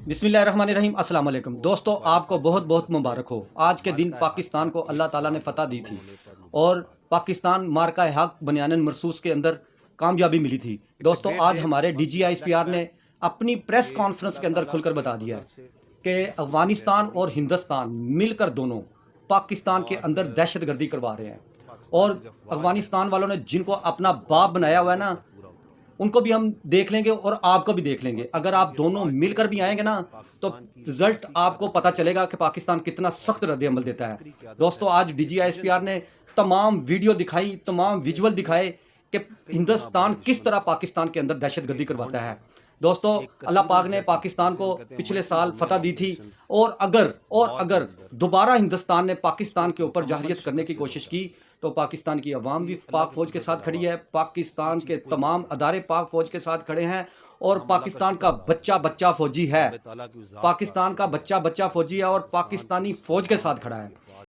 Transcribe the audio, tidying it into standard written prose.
बिस्मिल्लाहिर्रहमानिर्रहीम। अस्सलाम वालेकुम दोस्तों, आपको बहुत बहुत मुबारक हो। आज के दिन पाकिस्तान को अल्लाह ताला ने फ़तह दी थी और पाकिस्तान मार्का हक बनियानन मरसूस के अंदर कामयाबी मिली थी। दोस्तों, आज हमारे DGISPR ने अपनी प्रेस कॉन्फ्रेंस के अंदर खुलकर बता दिया है कि अफ़गानिस्तान और हिंदुस्तान मिलकर दोनों पाकिस्तान के अंदर दहशतगर्दी करवा रहे हैं। और अफ़गानिस्तान वालों ने जिनको अपना बाप बनाया हुआ है ना, उनको भी हम देख लेंगे और आपको भी देख लेंगे। अगर आप दोनों मिलकर भी आएंगे ना, तो रिजल्ट आपको पता चलेगा कि पाकिस्तान कितना सख्त रद्द-ए-अमल देता है। दोस्तों, आज DGISPR ने तमाम वीडियो दिखाई, तमाम विजुअल दिखाए कि हिंदुस्तान किस तरह पाकिस्तान के अंदर दहशतगर्दी करवाता है। दोस्तों, अल्लाह पाक ने पाकिस्तान को पिछले साल फतह दी थी और अगर दोबारा हिंदुस्तान ने पाकिस्तान के ऊपर जहरियत करने की कोशिश की तो पाकिस्तान की अवाम भी पाक फ़ौज के साथ खड़ी है, पाकिस्तान के तमाम अदारे पाक फ़ौज के साथ खड़े हैं और पाकिस्तान का बच्चा बच्चा फ़ौजी है, पाकिस्तान का बच्चा बच्चा फ़ौजी है और पाकिस्तानी फ़ौज के साथ खड़ा है।